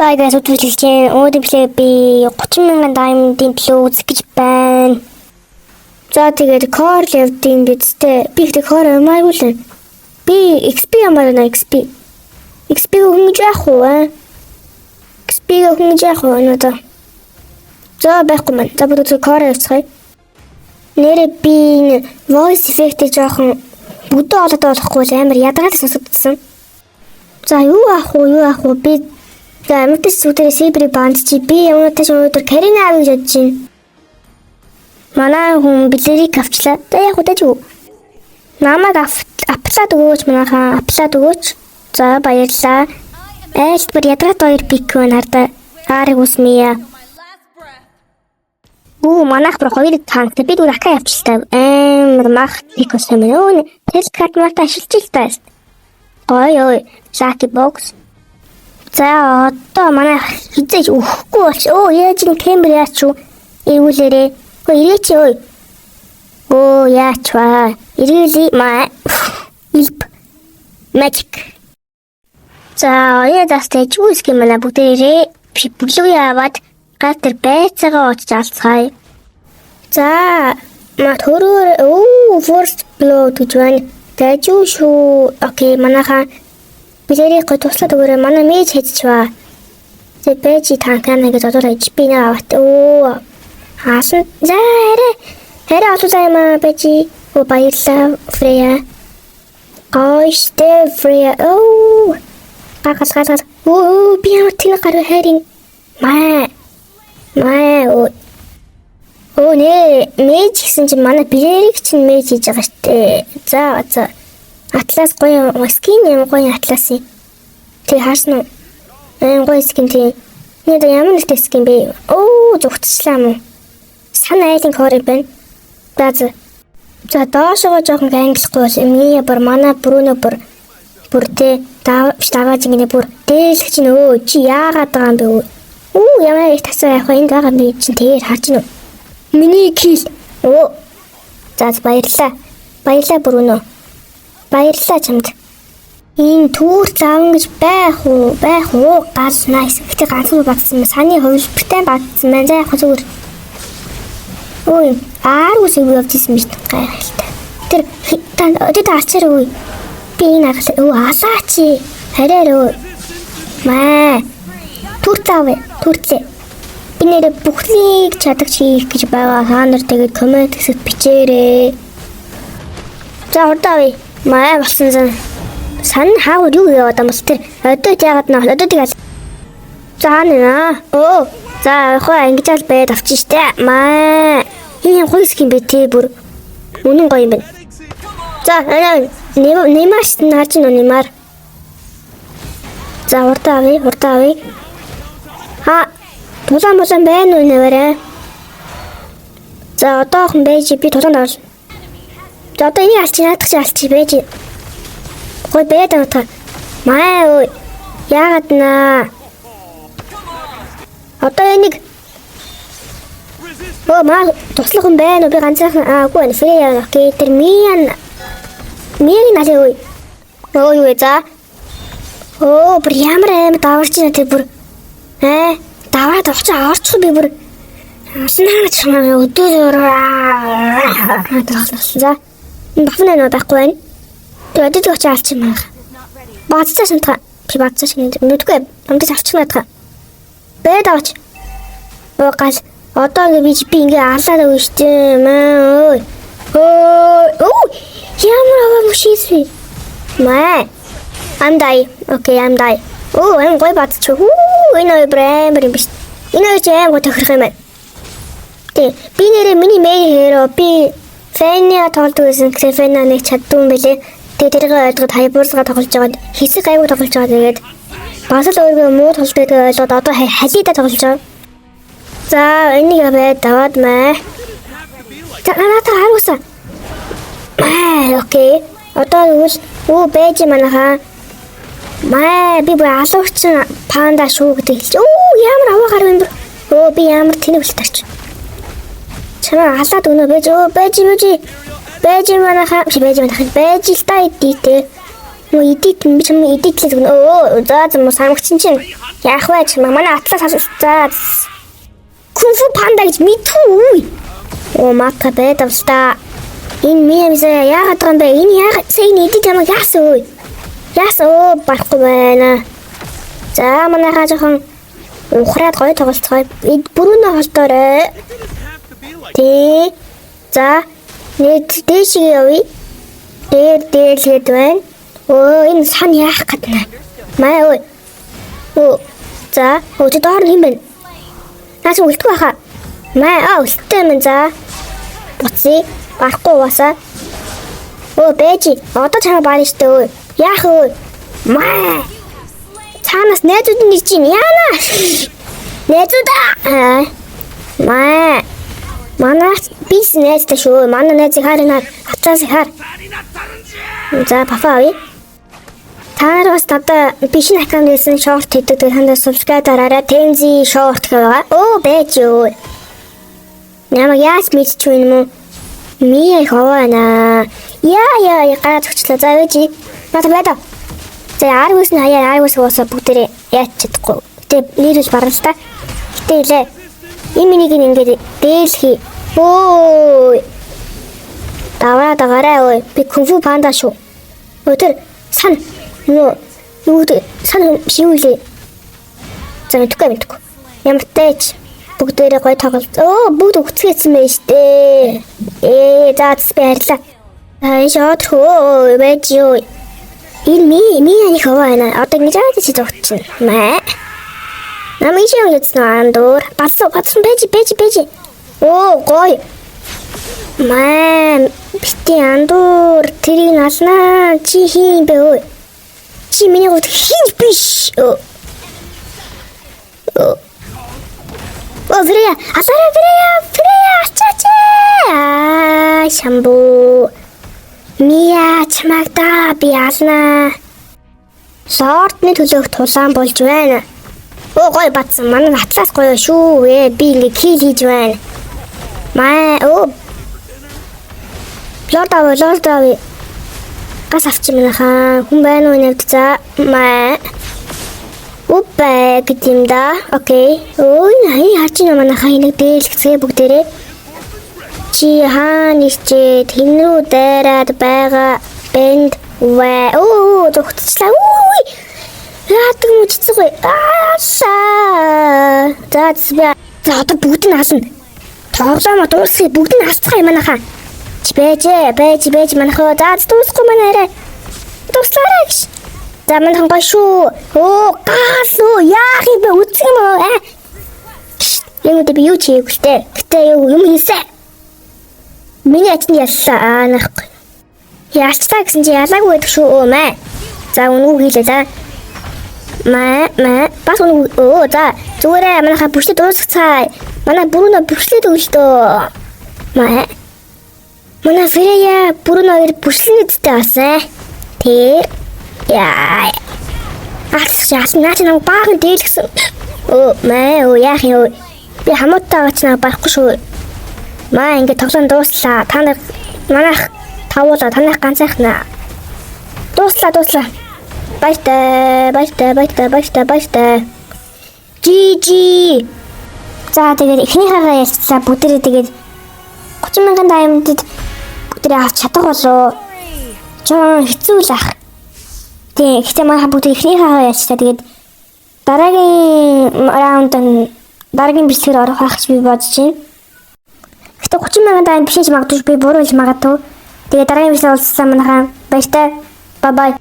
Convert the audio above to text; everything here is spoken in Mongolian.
За guys, өдөржилжээ. Өөдөө би 30,000 diamond-ийн төлөө үзэх гэж байна. За тэгээд core level-ийн бидтэй. Би ихтэй core ямаагүй л. Би XP ямар нэ XP. XP хөнгөж яах вэ? XP хөнгөж яах вэ надаа? За байхгүй маань. За бүгд core явуулцгаая. Нэрээ би voice effect-ийг жоохон бүдөө олоод болохгүй амар ядаргаал сонсогдсон. За юу аах вэ? Би амтс сүдэрээ сибри банд чи би юмтай өнөөдөр Карина авъя гэж бодож байна. Манай хүн билэрийг авчлаа. За яг удаж юу? Намайг аплаад өгөөч манайхаа аплаад өгөөч. За баярлаа. Айлтбар ядраад хоёр пик нардаа. Аарыг усмия. Манайх про хоёрыг танк бид үр ака явчлаа. Мах пик усмия. Телкарт мата ашиглаж л таа. Ой. Lucky box. За одоо манай хизээж өгөхгүй болч. Яаж ин камер яач юу? Ирүүлээрээ. Ирээч ой. Яач ваа. Ирээли маа. Илп. Magic. За яадастай чүүс гэмэла бүгдээрээ бүлүү яваад гатар байцаагаа очиж алцгаая. За мат хөрөөр first blow гэж байна. Тэжүү шүү. Окей манайхаа билэрийг гой туслаад өгөөрэй. Манай мэж хийчихваа. Тэ бэжи танкана гэж бодоод HP нэ аваад. Хаасан. За арай олуулаа юм бэжи. Баярлаа Фрея. Гойштэй Фрея. Гагас. Би ямар тийм гараа хайрын. Маа. Нэ мэж гэсэн чинь манай билэрийг чинь мэж хийж байгаа штэ. За. Атлас гоё скин юм гоё атлас. Тэг харсан уу? Гоё скин тий. Нэ ямар нэгтэй скин бэ? Зүгтчлаа мó. Сан айлын хорыг байна. За доошоо жоохон ангилахгүй бол Мия бүр манай Бруно бүр тэ даваж ингэ бүр дээлх чинь чи яагаад байгаа юм бэ? Ямар их тасаа явах энэ байгаа би чинь тэгээд харж гинөө. Миний кил. За баярлаа Бруно. Баярлалаа чамд. Энэ түүр заавн гэж байх уу? Газ nice. Гэтэ ганцхан багцсан. Саны хувилбартай багцсан байна. За яг зүгээр. Аарус юу явжсэн биш гайхалтай. Тэр өдөрт арчаар үе. Би энэ алаачи. Хараар маа. Түрцээ. Би нэр бүхнийг чадах хийх гэж байгаа. Хаанар тэгээд комент хэсэгт бичээрэй. За урдаа маа болсон сан хаагур юу яваад юм бол тэр өдөөд яагаад наа өдөөдийг ал. За нэ. За хоо ингэж ал байд авчих штэ. Маа. Энэ гоё скин бэ те бүр. Үнэн гоё юм байна. За нэмаш наач нэмар. За урдаа авъя. Тулаан байна уу нэрэ? За одоохон байж би тулаан авал. За одоо энийг алчи байж. Гой бээд авах. Маа яагаад наа? Одоо энийг маа туслах юм байна уу? Би ганцхан үгүй энэ фрей явах гээ тэр Мияг налээ юу за. Бүр ямар аим даварч байна тэр бүр. Даваад орч би бүр. Аснаач өдөр. За бафна нөө байхгүй байна. Тэгээд өдөр очиж алчих юм байна. Баацсан шантаа. Би баацсан шинэ нүдгүй амтаж алчих надаа. Бээд аваач. Гал одоо би ингээ алаад өгнө штэ маа. Ямар аваа мушиси. Маа. I'm die. Okay, I'm die. Энэ гой баацчих. Энэ брэм биш. Энэ жаам гоо тохирох юм байна. Би нэрээ миний мэй хэрөө би фэниа тоглож байсан. Фэниа нэг чаддгүй юм бэлээ. Тэгээд тэрийг ойлгоод хайбуурсгаа тоглож байгаа. Хэсэг гайгүй тоглож байгаа. Тэгээд бас л өөрөө муу тоглолтыг ойлгоод одоо халидаа тоглож байгаа. За энийг аваад даваад маа. За надад харуусаа. Окей. Одоо байж манайхаа. Маа би бүр алуурчин панда шүү гэдэг хэлж. Ямар аваа гарав юм бэ? Би ямар тэнэг үлдэрч. Чамаа халаад өнөө байж. Байж манайхаа. Байж л та идээ. Мөн эдит би ч юм эдитлээ зүгнэ. За самгчин чинь яах вэ ч манай атлас за кунфу панда гэж мэдгүй. Матка бэдавста. Энэ миямс яагаад байгаа юм бэ? Энэ яагаад сайн эдит юм яасан вэ? Яасан барахгүй байна. За манайхаа жоохон ухраад гоё тоглолцгоо. Бүрүүнээ холдоорой. Тэ. За нэг дэшиг явъя. Дээр хэд байна? Энэ сан яах гэдэг вэ? Маа ой. За чи доор юм бэ? Наач үлдэх байхаа. Маа үлдтэй юм за. Буцъя. Барахгүй уусаа. Бэжи. Одоо чамаа баана штэ өө. Яах вэ? Маа. Цаанаас найзууд нэг чинь яана. Найзуудаа. Маа. Манаас бис найзтай шүү. Манай найзыг харна. Атаас хар. За папа. Та бас надад бишин аккаунт гэсэн шорт хийдэг. Танд subscribe дараарай. Tenzi short гэх байгаа. Бэж юу. Намайг яаж мэдчихв юм уу? Мия хавана. Яа гараад өгчлөө. За ээжи. Надад байдаг. За аргуус нь хаяа аргуус уусаа бүгдээрээ яаж чадахгүй. Гэтэ нэрж барна л та. Гэтэ илээ. Энэ минийг ингээд дээлхий. Даваарай ой. Би кунфу панда шүү. Тэр сан юу сан шивүүлээ. За мэдгүй. Ямар тач бүгдээрээ гой тоглолт. Бүгд өгцгээсэн байж тээ. За би харьлаа. Шот хөө байж юу. Энэ миний хаваана. Одоо ингэж чи зогтчихно. Маа. Намайг юу яцсан андуур. Батсан байж. Гой. Маа. Бити андуур тэрийг алнаа. Чи хин бэ өө. Чи миний гот хин биш. Фрея, ачачаа. Шамбу. Мия чамагда би алнаа. Шортны төлөөх тулаан болж байна. Гой батсан. Манай атлас гоё шүү. Би ингээ кил хийж байна. Маа Лорд гас авчих минийхаа хүн байна уу нэвд за маа Упэ гэдэм да. Окей. Харж байна манайхаа нэг дээлгцгээ бүгдээрээ. Чи хааничээ тэн рүү дайраад байгаа бэнд вэ. Зогтчлаа. Яадаг мөчцгөө. За одоо бүгд нь хаасна. Тоглоомоо дуусгая бүгд нь хасцгаа манайхаа. Чи бэж манайхаа заац дуусахгүй манайраа. Дуслаарай гэж. За манайхан гоё шүү. Гаас яах юм бэ үцэг юм аа. Юм дэ би юу чийггүй штэ. Гэтэ юм хийсэ. Миний ачны яллаа нахгүй. Яачтаа гэсэн чи ялаагүй байдаг шүү маа. За үнгүй хийлээ за. Маа бас үнгүй. За зүгээрээ манайхаа бүшлээ дуусгацгаая. Манай бүрүүнө бүслээд өглөө. Маа. Манай Фрея бүрүүнө бүслэн үсттэй басаа. Тэр яа. Ачаас наач нэг баахан дээлгсэн. Маа яах юм. Би хамаатайгаа ч нэг барахгүй шүү. Маа ингэ тоглоом дууслаа. Та нар манайх тавуулаа танайх ганцайхнаа. Дууслаа. Баяртай. Жи. За тэгээд эхнийхээгээ ярьцлаа бүгдээрээ тэгээд 30,000 даймондд бүгдээрээ авч чадах болоо. Жоо хэцүү л ах. Тэг ихтэй манайха бүгд эхнийхээгээ ярьцлаа тэгээд дараагийн раунд дараагийн бэлтгэр орох байх гэж би бодож байна. Гэтэ 30,000 дайм биш ч магадгүй би буруу хэлж магадгүй. Тэгээд дараагийн бэлтгэр уулзсан манайхаа баяртай. Bye.